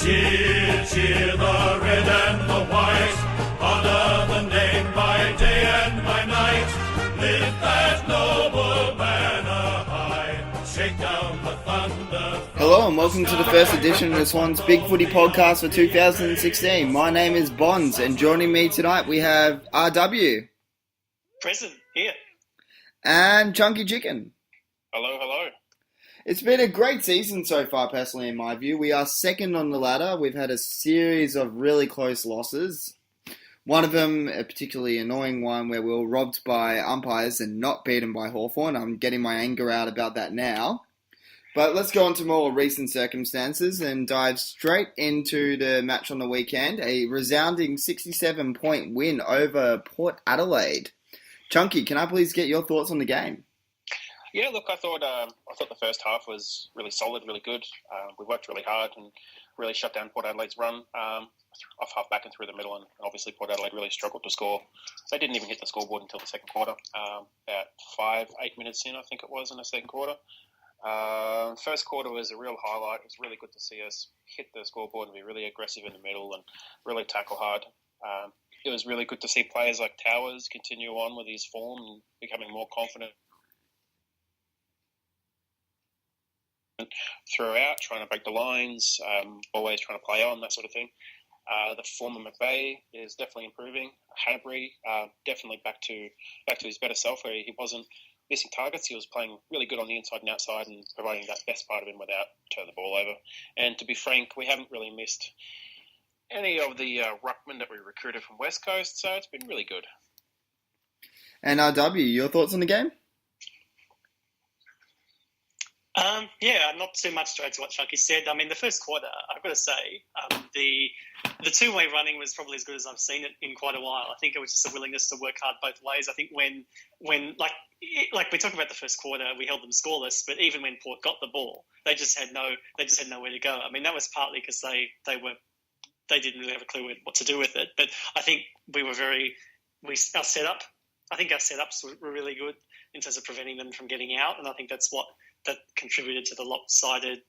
Cheer, cheer the red and the white, honor the name by day and by night. Lift that noble banner high, shake down the thunder. Hello and welcome to the first edition of the Swans Bigfooty Podcast for 2016. My name is Bonz and joining me tonight we have RW. Present, here. And ChunkyChicken. Hello, hello. It's been a great season so far, personally, in my view. We are second on the ladder. We've had a series of really close losses. One of them, a particularly annoying one, where we were robbed by umpires and not beaten by Hawthorn. I'm getting my anger out about that now. But let's go on to more recent circumstances and dive straight into the match on the weekend. A resounding 67-point win over Port Adelaide. Chunky, can I please get your thoughts on the game? Yeah, look, I thought the first half was really solid, really good. We worked really hard and really shut down Port Adelaide's run off half back and through the middle, and obviously Port Adelaide really struggled to score. They didn't even hit the scoreboard until the second quarter, about 8 minutes in, I think it was, in the second quarter. First quarter was a real highlight. It was really good to see us hit the scoreboard and be really aggressive in the middle and really tackle hard. It was really good to see players like Towers continue on with his form and becoming more confident throughout, trying to break the lines, always trying to play on, that sort of thing. The form of McVeigh is definitely improving. Hanbury, definitely back to his better self, where he wasn't missing targets. He was playing really good on the inside and outside and providing that best part of him without turning the ball over. And to be frank, we haven't really missed any of the ruckmen that we recruited from West Coast, so it's been really good. And RW, your thoughts on the game? Not too much to add to what Chunky said. I mean, the first quarter, I've got to say, the two-way running was probably as good as I've seen it in quite a while. I think it was just a willingness to work hard both ways. I think when like we talk about the first quarter, we held them scoreless, but even when Port got the ball, they just had nowhere to go. I mean, that was partly because they didn't really have a clue what to do with it. But I think our setups were really good in terms of preventing them from getting out, and I think that contributed to the lopsided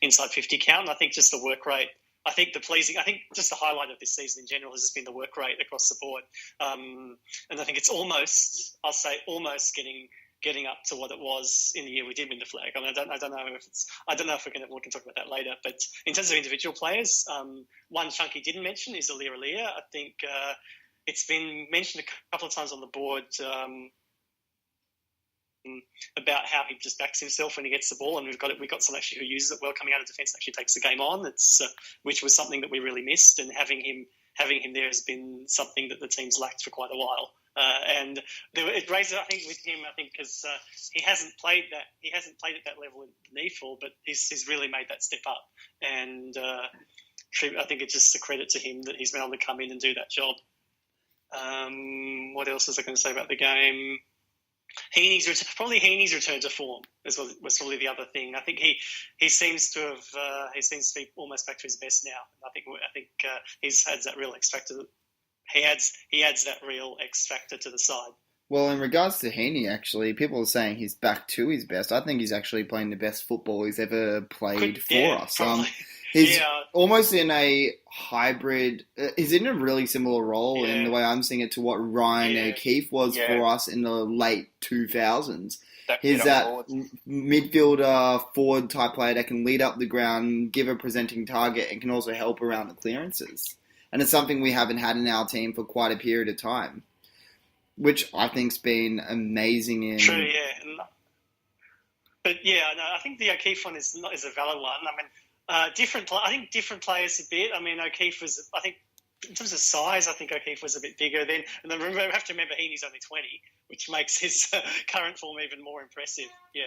inside 50 count. And I think just the work rate. I think just the highlight of this season in general has just been the work rate across the board. And I think it's almost getting up to what it was in the year we did win the flag. I mean, I don't know if we can talk about that later. But in terms of individual players, one Chunky didn't mention is Aliir Aliir. I think it's been mentioned a couple of times on the board about how he just backs himself when he gets the ball, and we've got someone actually who uses it well coming out of defence, actually takes the game on. It's which was something that we really missed, and having him there has been something that the team's lacked for quite a while. And it raises, I think, with him, because he hasn't played at that level in NEFL, but he's really made that step up. And I think it's just a credit to him that he's been able to come in and do that job. What else was I going to say about the game? Heaney's return to form was probably the other thing. I think he seems to be almost back to his best now. I think he's had that real X factor. He adds that real X factor to the side. Well, in regards to Heaney, actually, people are saying he's back to his best. I think he's actually playing the best football he's ever played for us. He's almost in a hybrid. He's in a really similar role in the way I'm seeing it to what Ryan O'Keefe was for us in the late 2000s. He's that midfielder, forward type player that can lead up the ground, give a presenting target, and can also help around the clearances. And it's something we haven't had in our team for quite a period of time, which I think's been amazing. True, yeah. But I think the O'Keefe one is a valid one. I mean, I think different players a bit. I mean, O'Keefe was, I think, in terms of size, I think O'Keefe was a bit bigger then. And then we have to remember Heaney's only 20, which makes his current form even more impressive. Yeah.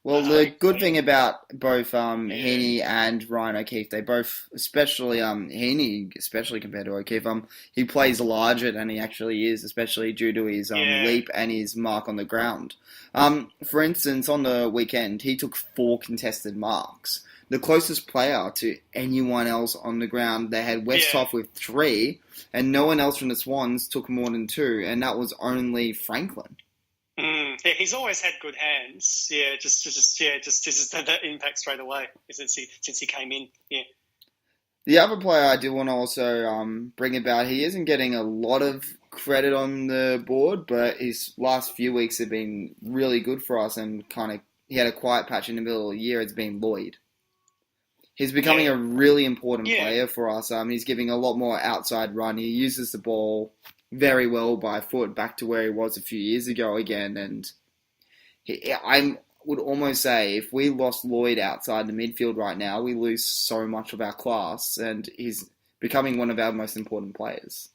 Well, the good thing about both Heaney and Ryan O'Keefe, they both, especially Heaney, especially compared to O'Keefe, he plays larger than he actually is, especially due to his leap and his mark on the ground. For instance, on the weekend, he took 4 contested marks. The closest player to anyone else on the ground, they had Westhoff with 3, and no one else from the Swans took more than 2, and that was only Franklin. Yeah, he's always had good hands. Yeah, just that impact straight away since he came in. Yeah. The other player I do want to also bring about, he isn't getting a lot of credit on the board, but his last few weeks have been really good for us, and he had a quiet patch in the middle of the year. It's been Lloyd. He's becoming a really important player for us. He's giving a lot more outside run. He uses the ball very well by foot, back to where he was a few years ago again. And I would almost say if we lost Lloyd outside the midfield right now, we lose so much of our class, and he's becoming one of our most important players.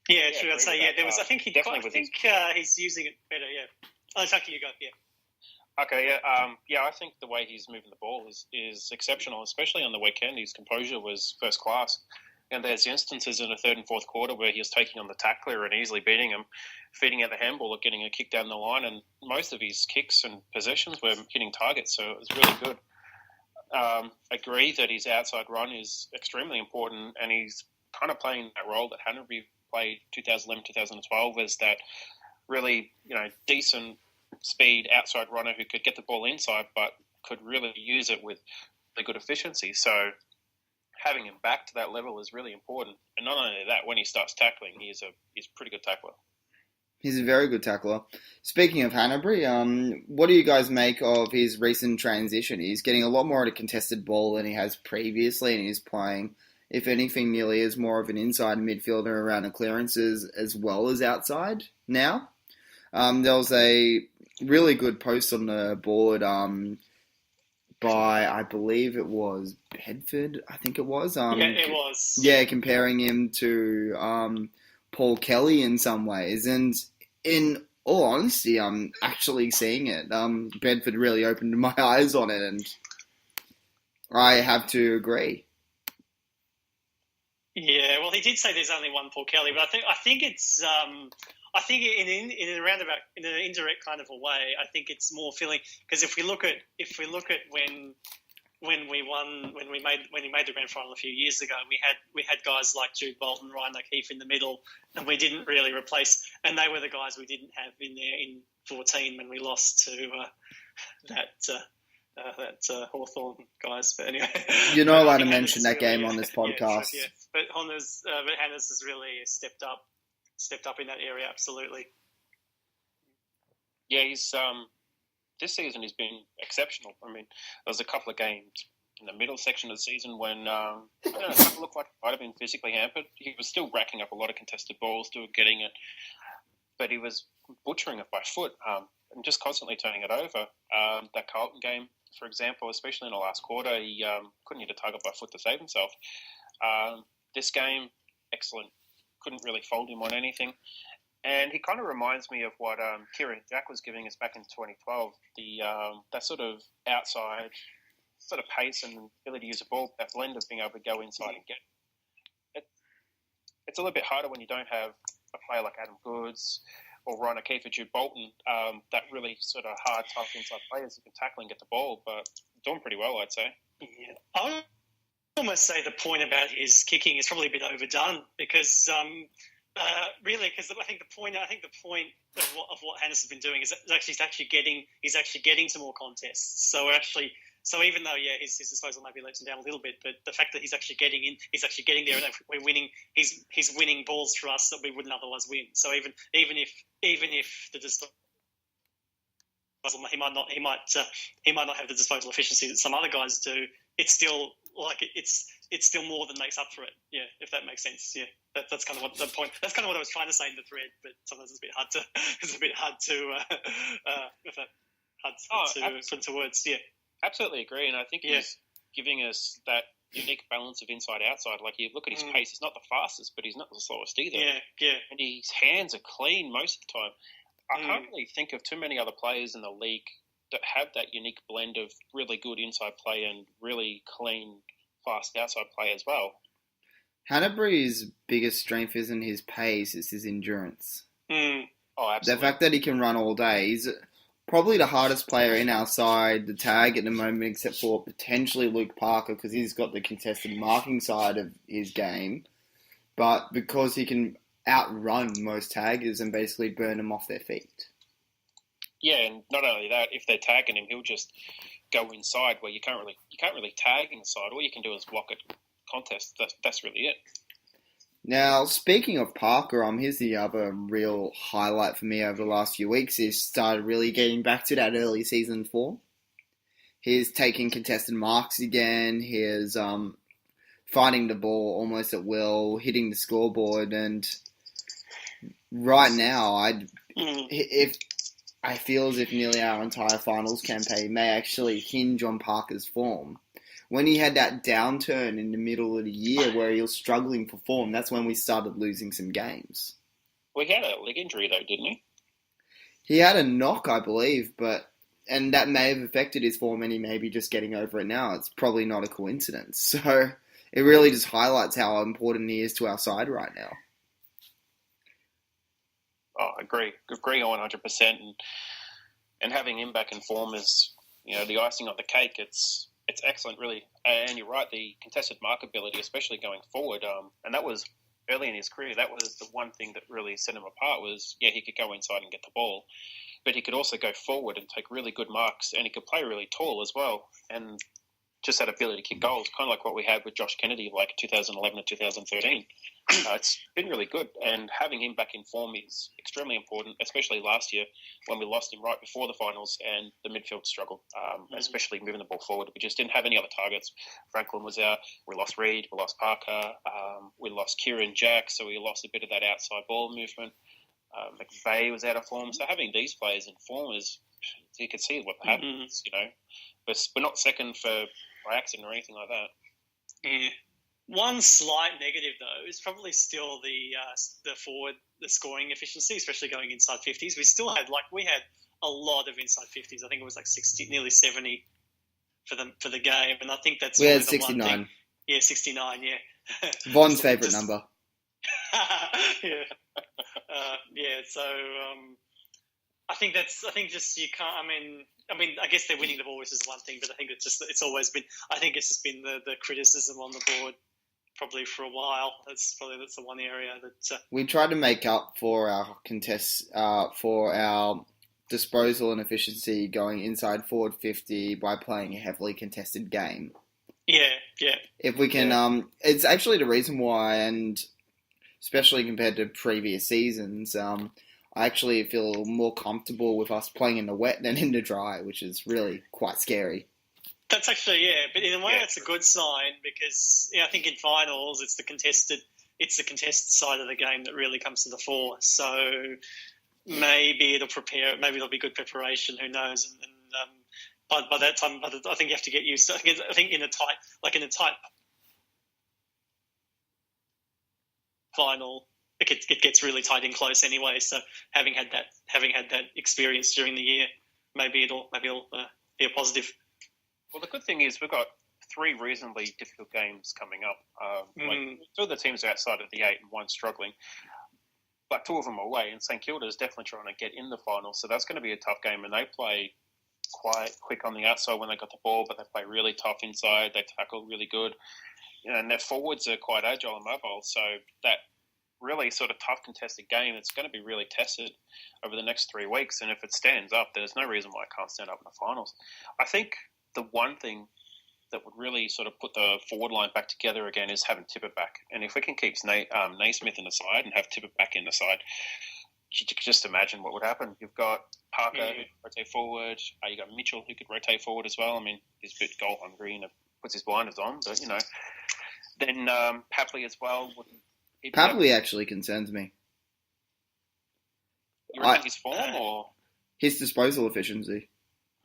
Yeah, true. I'd say there was. I think he's using it better. Yeah. Oh, Chucky, you go. Yeah. Okay, I think the way he's moving the ball is exceptional, especially on the weekend. His composure was first class. And there's instances in the third and fourth quarter where he was taking on the tackler and easily beating him, feeding out the handball or getting a kick down the line. And most of his kicks and possessions were hitting targets, so it was really good. Agree that his outside run is extremely important, and he's kind of playing that role that Hanbury played 2011, 2012 as that really, decent speed outside runner who could get the ball inside but could really use it with a good efficiency. So having him back to that level is really important. And not only that, when he starts tackling, he's a pretty good tackler. He's a very good tackler. Speaking of Hanbury, what do you guys make of his recent transition? He's getting a lot more at a contested ball than he has previously, and he's playing, if anything, nearly as more of an inside midfielder around the clearances as well as outside now. There was a really good post on the board by, I believe it was Bedford, I think it was. It was. Yeah, comparing him to Paul Kelly in some ways. And in all honesty, I'm actually seeing it. Bedford really opened my eyes on it, and I have to agree. Yeah, well, he did say there's only one Paul Kelly, but I think it's I think in an indirect kind of a way, I think it's more feeling, because if we look at when he made the grand final a few years ago, we had guys like Jude Bolton, Ryan O'Keefe in the middle, and we didn't really replace, and they were the guys we didn't have in there in 2014 when we lost to that Hawthorn guys. But anyway, you're not allowed to mention that game on this podcast. Yeah. But Hannes has really stepped up in that area, absolutely. Yeah, he's this season he's been exceptional. I mean, there was a couple of games in the middle section of the season when it looked like he might have been physically hampered. He was still racking up a lot of contested balls, still getting it, but he was butchering it by foot and just constantly turning it over. That Carlton game, for example, especially in the last quarter, he couldn't hit a target by foot to save himself. This game, excellent. Couldn't really fold him on anything. And he kind of reminds me of what Kieran Jack was giving us back in 2012, that sort of outside sort of pace and ability to use a ball, that blend of being able to go inside and get it. It's a little bit harder when you don't have a player like Adam Goods or Ryan O'Keefe or Jude Bolton, that really sort of hard, tough inside players who can tackle and get the ball, but doing pretty well, I'd say. Yeah. I would almost say the point about his kicking is probably a bit overdone because really, because I think the point of what Hannes has been doing is actually getting to more contests. So even though his disposal maybe lets him down a little bit, but the fact that he's actually getting there, and we're winning, he's winning balls for us that we wouldn't otherwise win. So even if the disposal, he might not have the disposal efficiency that some other guys do, it's still it's still more than makes up for it. Yeah, if that makes sense. Yeah, that's kind of what the point. That's kind of what I was trying to say in the thread, but sometimes it's a bit hard to put into words. Yeah, absolutely agree, and I think he's giving us that unique balance of inside-outside. Like, you look at his pace; he's not the fastest, but he's not the slowest either. Yeah. And his hands are clean most of the time. I can't really think of too many other players in the league that have that unique blend of really good inside play and really clean, fast outside play as well. Hanbury's biggest strength isn't his pace, it's his endurance. Oh, absolutely. The fact that he can run all day, he's probably the hardest player in our side, the tag at the moment, except for potentially Luke Parker, because he's got the contested marking side of his game. But because he can outrun most taggers and basically burn them off their feet. Yeah, and not only that, if they're tagging him, he'll just go inside where you can't really tag inside. All you can do is block it contest. That's really it. Now, speaking of Parker, here's the other real highlight for me over the last few weeks. He's started really getting back to that early season form. He's taking contested marks again. He's finding the ball almost at will, hitting the scoreboard, and right now, I feel as if nearly our entire finals campaign may actually hinge on Parker's form. When he had that downturn in the middle of the year where he was struggling for form, that's when we started losing some games. Well, he had a leg injury though, didn't he? He had a knock, I believe, and that may have affected his form, and he may be just getting over it now. It's probably not a coincidence. So it really just highlights how important he is to our side right now. Oh, I agree 100%. And having him back in form is, the icing on the cake. It's excellent, really. And you're right, the contested mark ability, especially going forward, and that was early in his career, that was the one thing that really set him apart was, he could go inside and get the ball, but he could also go forward and take really good marks, and he could play really tall as well, and just that ability to kick goals, kind of like what we had with Josh Kennedy, like 2011 to 2013. It's been really good, and having him back in form is extremely important, especially last year when we lost him right before the finals and the midfield struggled, especially moving the ball forward. We just didn't have any other targets. Franklin was out. We lost Reed. We lost Parker. We lost Kieran Jack, so we lost a bit of that outside ball movement. McVeigh was out of form. So having these players in form is, you can see what happens, But we're not second by accident or anything like that. Yeah. One slight negative, though, is probably still the scoring efficiency, especially going inside 50s. We had a lot of inside 50s. I think it was like 60, nearly 70 for the game, and I think that's we had the 69. one thing. Yeah, 69. Yeah. Von's favourite number. Yeah. So I think just you can't. I mean, I guess they're winning the ball, which is one thing, but I think it's always been. I think it's just been the criticism on the board. Probably for a while. That's the one area that we tried to make up for our for our disposal and efficiency going inside forward 50 by playing a heavily contested game. Yeah. If we can, it's actually the reason why, and especially compared to previous seasons, I actually feel more comfortable with us playing in the wet than in the dry, which is really quite scary. That's actually, but in a way that's a good sign because I think in finals it's the contested side of the game that really comes to the fore. So maybe there'll be good preparation. Who knows? And by that time, I think you have to get used to. I think in a tight final, it gets really tight and close anyway. So having had that experience during the year, maybe it'll be a positive. Well, the good thing is we've got 3 reasonably difficult games coming up. 2 of the teams are outside of the 8 and 1 struggling, but 2 of them are away. And St Kilda is definitely trying to get in the final, so that's going to be a tough game. And they play quite quick on the outside when they got the ball, but they play really tough inside. They tackle really good, and their forwards are quite agile and mobile. So that really sort of tough contested game, it's going to be really tested over the next 3 weeks. And if it stands up, there's no reason why it can't stand up in the finals. I think the one thing that would really sort of put the forward line back together again is having Tippett back. And if we can keep Naismith in the side and have Tippett back in the side, you could just imagine what would happen. You've got Parker who could rotate forward. You've got Mitchell who could rotate forward as well. I mean, he's a bit goal hungry and puts his blinders on, but, Then Papley as well. Papley actually concerns me. You reckon his form or? His disposal efficiency.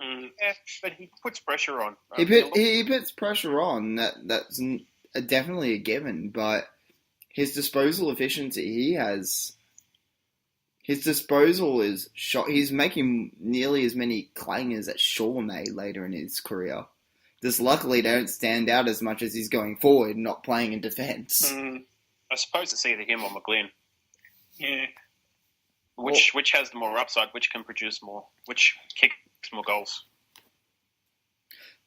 Yeah, but he puts pressure on. He puts pressure on. That's definitely a given. But his disposal efficiency, his disposal is shot. He's making nearly as many clangers that Shaw made later in his career. Just luckily, they don't stand out as much as he's going forward, not playing in defence. I suppose it's either him or McGlynn. Yeah. Which has the more upside? Which can produce more? Which kicks more goals?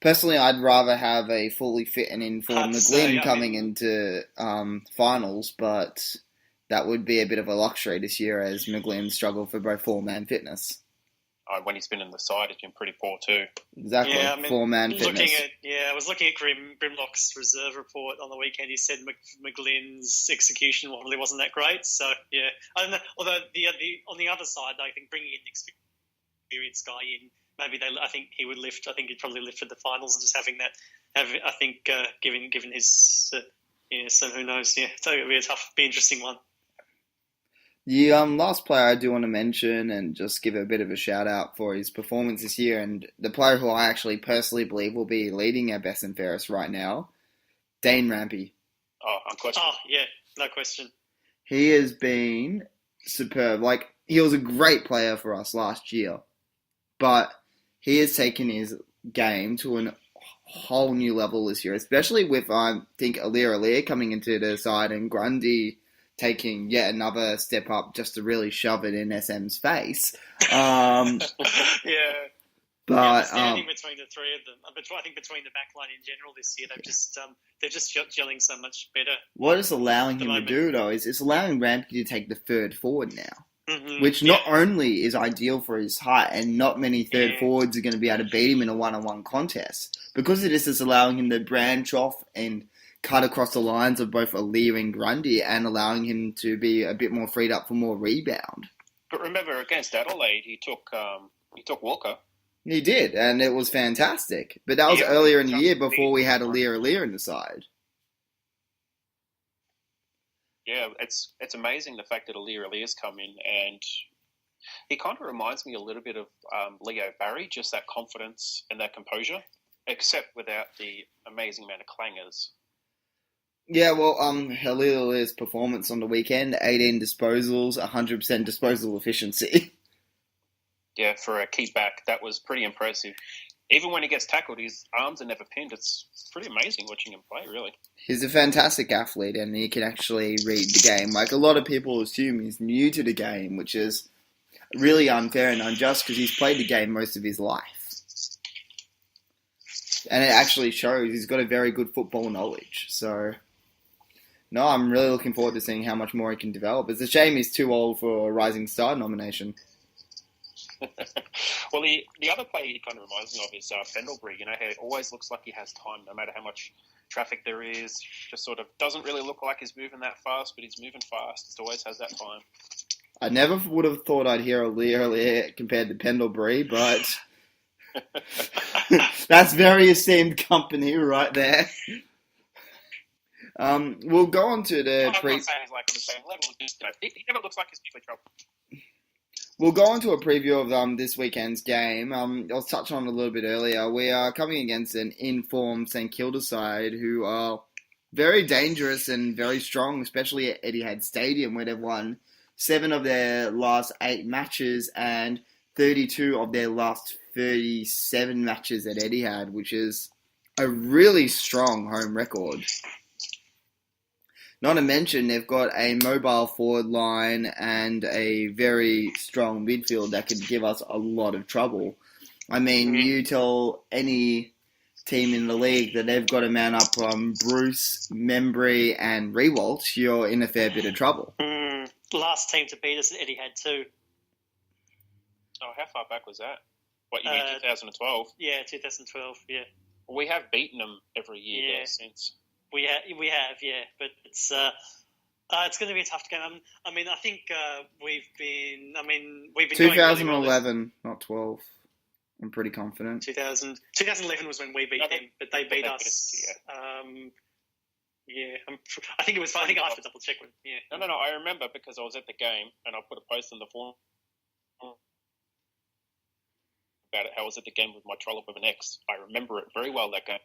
Personally, I'd rather have a fully fit and informed McGlynn coming into finals, but that would be a bit of a luxury this year as McGlynn struggled for both form and fitness. When he's been in the side, he's been pretty poor too. Exactly, yeah, I mean, form and fitness. I was looking at Grimlock's reserve report on the weekend. He said McGlynn's execution probably wasn't that great. So, yeah. I don't know. Although, on the other side, I think bringing an experienced guy in, I think he would lift. I think he'd probably lift for the finals and just having that. I think given his. So who knows? Yeah, so it'll be interesting one. The last player I do want to mention and just give a bit of a shout out for his performance this year, and the player who I actually personally believe will be leading our best and fairest right now, Dane Rampy. Oh, unquestionable. Oh, yeah, no question. He has been superb. Like, he was a great player for us last year, but he has taken his game to a whole new level this year, especially with, I think, Aliir Aliir coming into the side and Grundy taking yet another step up just to really shove it in SM's face. Yeah. But standing between the three of them, I think between the backline in general this year, they're just gelling so much better. What it's allowing him to do, though, is it's allowing Rampy to take the third forward now, which not only is ideal for his height, and not many third forwards are going to be able to beat him in a one-on-one contest. Because of this, it's allowing him to branch off and cut across the lines of both Allir and Grundy, and allowing him to be a bit more freed up for more rebound. But remember, against Adelaide, he took Walker. He did, and it was fantastic. But that was earlier in the year before we had Aliir Aliir in the side. Yeah, it's amazing the fact that Aliir Alir's come in, and he kind of reminds me a little bit of Leo Barry, just that confidence and that composure, except without the amazing amount of clangers. Yeah, well, Aliir Alir's performance on the weekend, 18 disposals, 100% disposal efficiency. Yeah, for a keep back, that was pretty impressive. Even when he gets tackled, his arms are never pinned. It's pretty amazing watching him play, really. He's a fantastic athlete, and he can actually read the game. Like, a lot of people assume he's new to the game, which is really unfair and unjust because he's played the game most of his life. And it actually shows he's got a very good football knowledge. So, no, I'm really looking forward to seeing how much more he can develop. It's a shame he's too old for a Rising Star nomination. Well, the other player he kind of reminds me of is Pendlebury. You know, how it always looks like he has time, no matter how much traffic there is. Just sort of doesn't really look like he's moving that fast, but he's moving fast. It always has that time. I never would have thought I'd hear Aliir Aliir compared to Pendlebury, but that's very esteemed company right there. We'll go on to the... I'm not saying he's like on the same level. He never looks like he's big trouble. We'll go on to a preview of this weekend's game. I was touching on it a little bit earlier. We are coming against an informed St Kilda side who are very dangerous and very strong, especially at Etihad Stadium, where they've won 7 of their last 8 matches and 32 of their last 37 matches at Etihad, which is a really strong home record. Not to mention, they've got a mobile forward line and a very strong midfield that could give us a lot of trouble. I mean, you tell any team in the league that they've got a man up on Bruce, Membry and Rewalt, you're in a fair bit of trouble. Last team to beat us at Etihad too. Oh, how far back was that? What, you mean 2012? Yeah, 2012, yeah. Well, we have beaten them every year there since. We have, but it's going to be a tough game. I think we've been 2011, not 12. I'm pretty confident. 2011 was when we beat them, but they beat us. I think it was. I think I have to double check. No. I remember because I was at the game and I put a post in the forum about it. How I was at the game with my trollop with an X. I remember it very well, that game.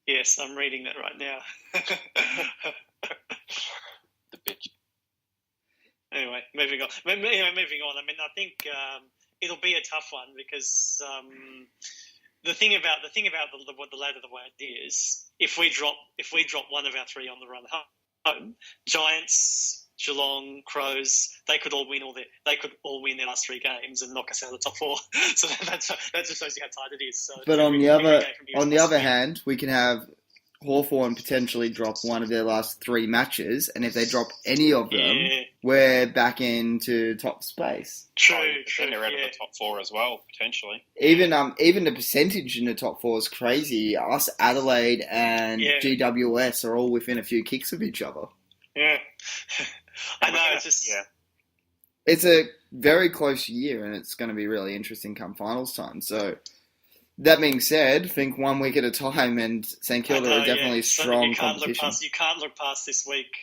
Yes, I'm reading that right now. The bitch. Anyway, moving on. I mean, I think it'll be a tough one because the thing about the ladder the way it is, if we drop one of our 3 on the run home, Giants, Geelong, Crows, they could all win their last 3 games and knock us out of the top 4. So that just shows you how tight it is. So but on the other hand, we can have Hawthorn potentially drop one of their last 3 matches, and if they drop any of them, we're back into top space. True. Then they're out of the top 4 as well, potentially. Even the percentage in the top 4 is crazy. Us, Adelaide, and GWS are all within a few kicks of each other. Yeah. I know, It's a very close year, and it's going to be really interesting come finals time. So, that being said, think 1 week at a time, and St Kilda are definitely strong competition. You can't look past this week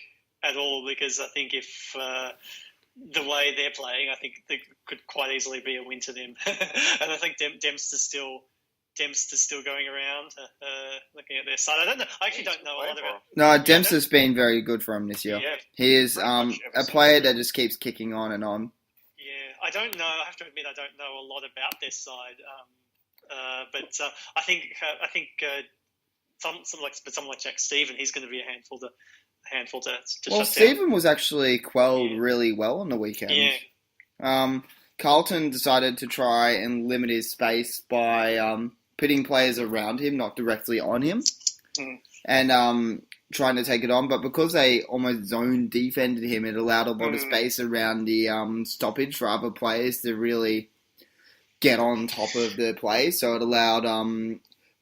at all, because I think if the way they're playing, I think it could quite easily be a win to them. And I think Dempster's still going around, looking at their side. I actually don't know a lot about. No, Dempster's been very good for him this year. Yeah. He is a player that just keeps kicking on and on. Yeah, I don't know. I have to admit, I don't know a lot about their side. But I think someone like Jack Stephen, he's going to be a handful to shut down. Stephen was actually quelled really well on the weekend. Yeah. Carlton decided to try and limit his space by putting players around him, not directly on him, and trying to take it on. But because they almost zone defended him, it allowed a lot of space around the stoppage for other players to really get on top of the play. So it allowed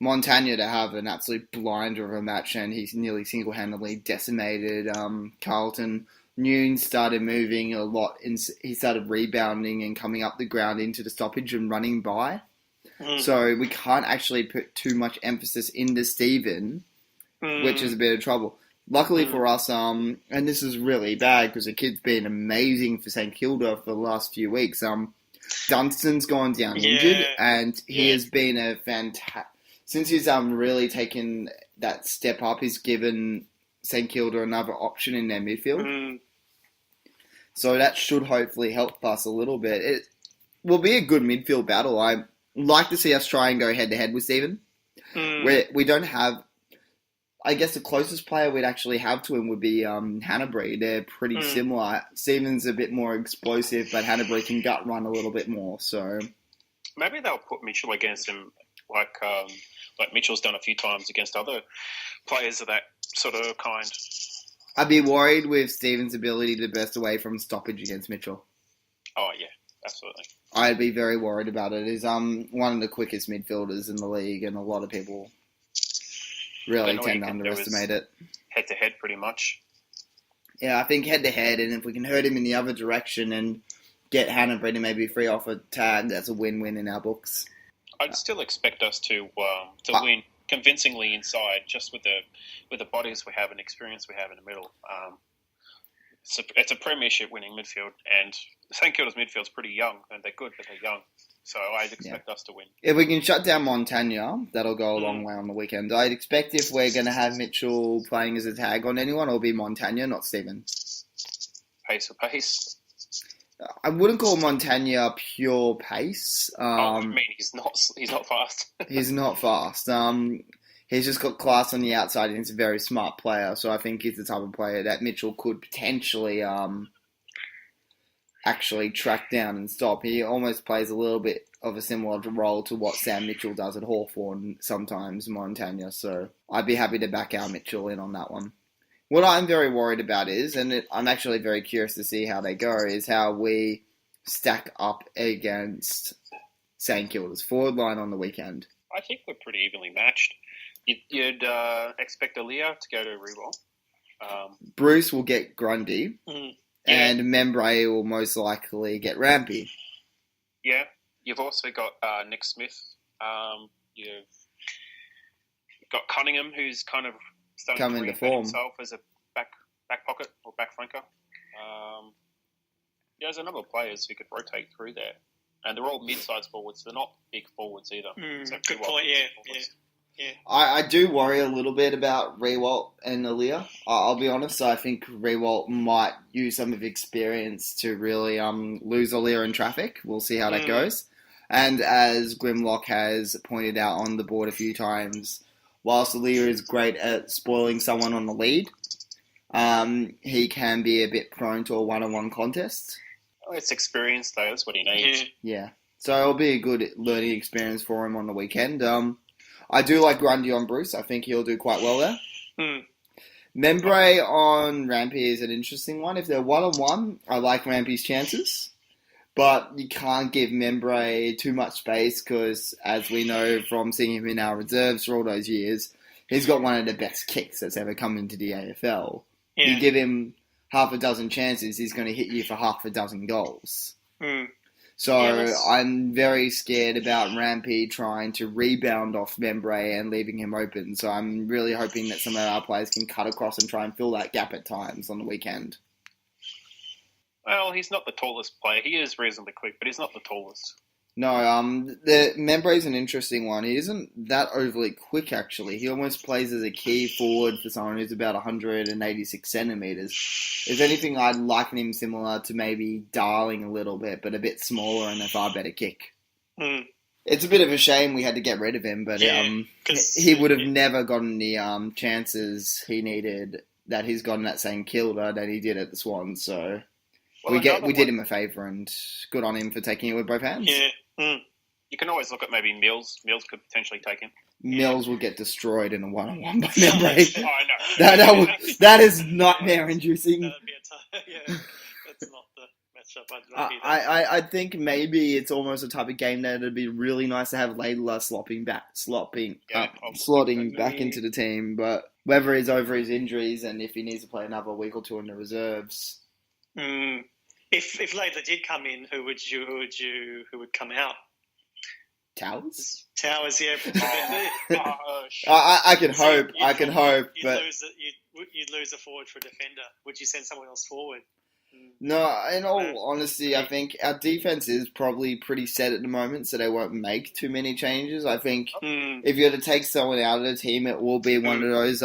Montagna to have an absolute blinder of a match, and he's nearly single-handedly decimated Carlton. Noon started moving a lot, and he started rebounding and coming up the ground into the stoppage and running by. So we can't actually put too much emphasis into Stephen, which is a bit of trouble. Luckily for us, and this is really bad because the kid's been amazing for St Kilda for the last few weeks. Dunstan's gone down injured, and he has been a fantastic. Since he's really taken that step up, he's given St Kilda another option in their midfield. So that should hopefully help us a little bit. It will be a good midfield battle. I'd like to see us try and go head-to-head with Stephen. We don't have... I guess the closest player we'd actually have to him would be Hanbury. They're pretty similar. Stephen's a bit more explosive, but Hanbury can gut run a little bit more. So maybe they'll put Mitchell against him like Mitchell's done a few times against other players of that sort of kind. I'd be worried with Stephen's ability to burst away from stoppage against Mitchell. Oh, yeah, absolutely. I'd be very worried about it. He's one of the quickest midfielders in the league, and a lot of people really tend to underestimate it. Head-to-head, pretty much. Yeah, I think head-to-head, and if we can hurt him in the other direction and get Hanbury to maybe free off a tag, that's a win-win in our books. I'd still expect us to win convincingly inside, just with the bodies we have and experience we have in the middle. It's a premiership winning midfield, and St Kilda's midfield's pretty young, and they're good, but they're young. So I'd expect us to win. If we can shut down Montagna, that'll go a long way on the weekend. I'd expect if we're going to have Mitchell playing as a tag on anyone, it'll be Montagna, not Stephen. Pace for pace. I wouldn't call Montagna pure pace. He's not fast. He's not fast. He's just got class on the outside, and he's a very smart player. So I think he's the type of player that Mitchell could potentially actually track down and stop. He almost plays a little bit of a similar role to what Sam Mitchell does at Hawthorn, sometimes Montagna. So I'd be happy to back our Mitchell in on that one. What I'm very worried about is, and I'm actually very curious to see how they go, is how we stack up against St Kilda's forward line on the weekend. I think we're pretty evenly matched. You'd expect Aliir to go to Rewell. Bruce will get Grundy, and Membray will most likely get Rampy. Yeah. You've also got Nick Smith. You've got Cunningham, who's kind of starting to reinvent himself as a back pocket or back flanker. There's a number of players who could rotate through there. And they're all mid-sized forwards. They're not big forwards either. Good point, yeah. I do worry a little bit about Rewalt and Aliir. I'll be honest, I think Rewalt might use some of his experience to really lose Aliir in traffic. We'll see how that goes. And as Grimlock has pointed out on the board a few times, whilst Aliir is great at spoiling someone on the lead, he can be a bit prone to a one-on-one contest. Oh, it's experience, though. That's what he needs. Yeah. So it'll be a good learning experience for him on the weekend. I do like Grundy on Bruce. I think he'll do quite well there. Membray on Rampy is an interesting one. If they're 1-on-1, I like Rampy's chances. But you can't give Membray too much space because, as we know from seeing him in our reserves for all those years, he's got one of the best kicks that's ever come into the AFL. Yeah. You give him half a dozen chances, he's going to hit you for half a dozen goals. So I'm very scared about Rampy trying to rebound off Membray and leaving him open. So I'm really hoping that some of our players can cut across and try and fill that gap at times on the weekend. Well, he's not the tallest player. He is reasonably quick, but he's not the tallest. No, the Membray's an interesting one. He isn't that overly quick, actually. He almost plays as a key forward for someone who's about 186 centimetres. If anything, I'd liken him similar to maybe Darling a little bit, but a bit smaller and a far better kick. It's a bit of a shame we had to get rid of him, but he would have never gotten the chances he needed that he's gotten at St Kilda that he did at the Swans, so... Well, we did him a favour, and good on him for taking it with both hands. Yeah. You can always look at maybe Mills. Mills could potentially take him. Mills will get destroyed in a 1-on-1 by Membray. I know. That is nightmare-inducing. That'd be a yeah, that's not the matchup I'd like either. I think maybe it's almost a type of game that it'd be really nice to have Layla slotting back into the team, but whether he's over his injuries and if he needs to play another week or two in the reserves... If Layla did come in, who would come out? Towers, yeah. I can hope. But you'd lose a forward for a defender. Would you send someone else forward? No, in all honesty, I think our defense is probably pretty set at the moment, so they won't make too many changes. I think if you're to take someone out of the team, it will be one of those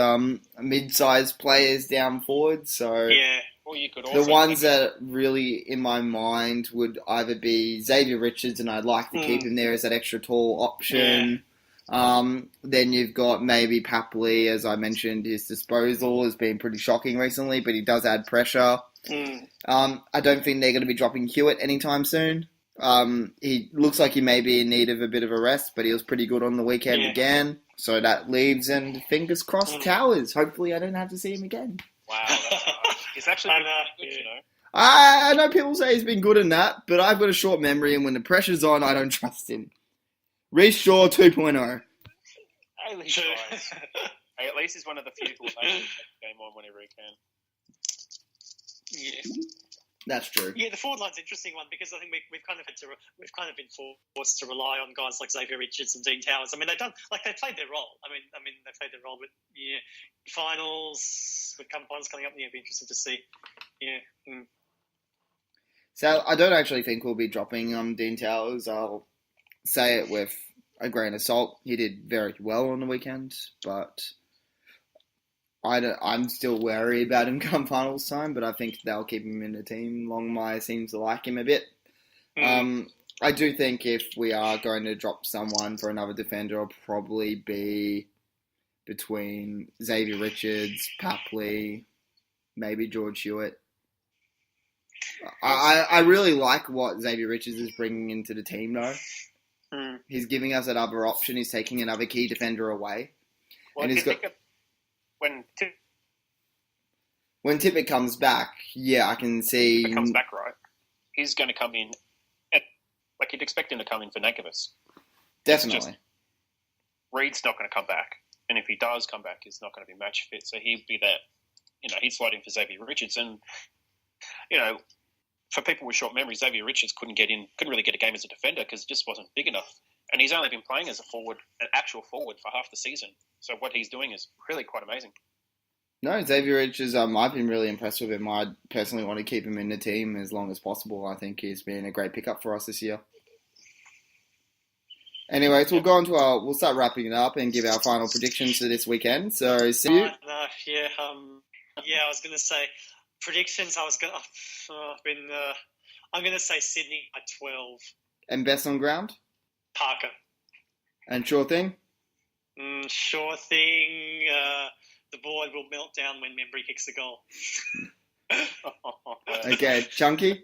mid-sized players down forward. So yeah. The ones that really, in my mind, would either be Xavier Richards, and I'd like to keep him there as that extra tall option. Yeah. Then you've got maybe Papley, as I mentioned, his disposal has been pretty shocking recently, but he does add pressure. I don't think they're going to be dropping Hewitt anytime soon. He looks like he may be in need of a bit of a rest, but he was pretty good on the weekend again. So that leaves, and fingers crossed, Towers. Hopefully I don't have to see him again. Wow, he's actually been good, you know. I know people say he's been good in that, but I've got a short memory, and when the pressure's on, I don't trust him. Reece Shaw 2.0. At least he's one of the few who will take the game on whenever he can. Yeah. That's true. Yeah, the forward line's an interesting one because I think we've kind of been forced to rely on guys like Xavier Richards and Dean Towers. I mean, they played their role. I mean, they played their role, but yeah, finals with finals coming up, yeah, it'd be interesting to see. Yeah. So I don't actually think we'll be dropping Dean Towers. I'll say it with a grain of salt. He did very well on the weekend, but I'm still wary about him come finals time, but I think they'll keep him in the team. Longmire seems to like him a bit. I do think if we are going to drop someone for another defender, it'll probably be between Xavier Richards, Papley, maybe George Hewitt. I really like what Xavier Richards is bringing into the team, though. He's giving us another option. He's taking another key defender away. Well, and he's got... When Tippett comes back, yeah, I can see... He comes back, right? He's going to come in... Like, you'd expect him to come in for Nankervis. Definitely. Reed's not going to come back. And if he does come back, he's not going to be match fit. So he'd be that... he's slotting for Xavier Richards. And, for people with short memories, Xavier Richards couldn't really get a game as a defender because it just wasn't big enough. And he's only been playing as an actual forward for half the season. So what he's doing is really quite amazing. No, Xavier Richards, I've been really impressed with him. I personally want to keep him in the team as long as possible. I think he's been a great pickup for us this year. Anyways, we'll go on to we'll start wrapping it up and give our final predictions for this weekend. So, see you. I was going to say predictions. I'm going to say Sydney by 12. And best on ground? Parker. And sure thing? Sure thing. The board will melt down when Membry kicks the goal. Okay, Chunky?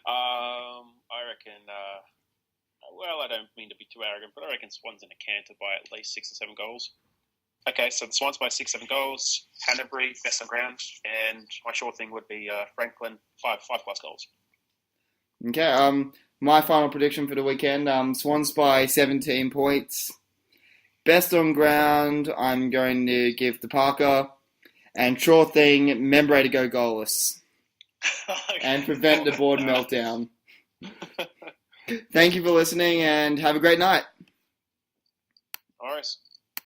I reckon, I don't mean to be too arrogant, but I reckon Swans in a canter by at least 6 or 7 goals. Okay, so the Swans by 6-7 goals. Pendlebury, best on ground. And my sure thing would be Franklin, 5+ goals. Okay, my final prediction for the weekend, Swans by 17 points. Best on ground, I'm going to give to Parker. And sure thing, Membre to go goalless. Okay. And prevent the board meltdown. Thank you for listening and have a great night.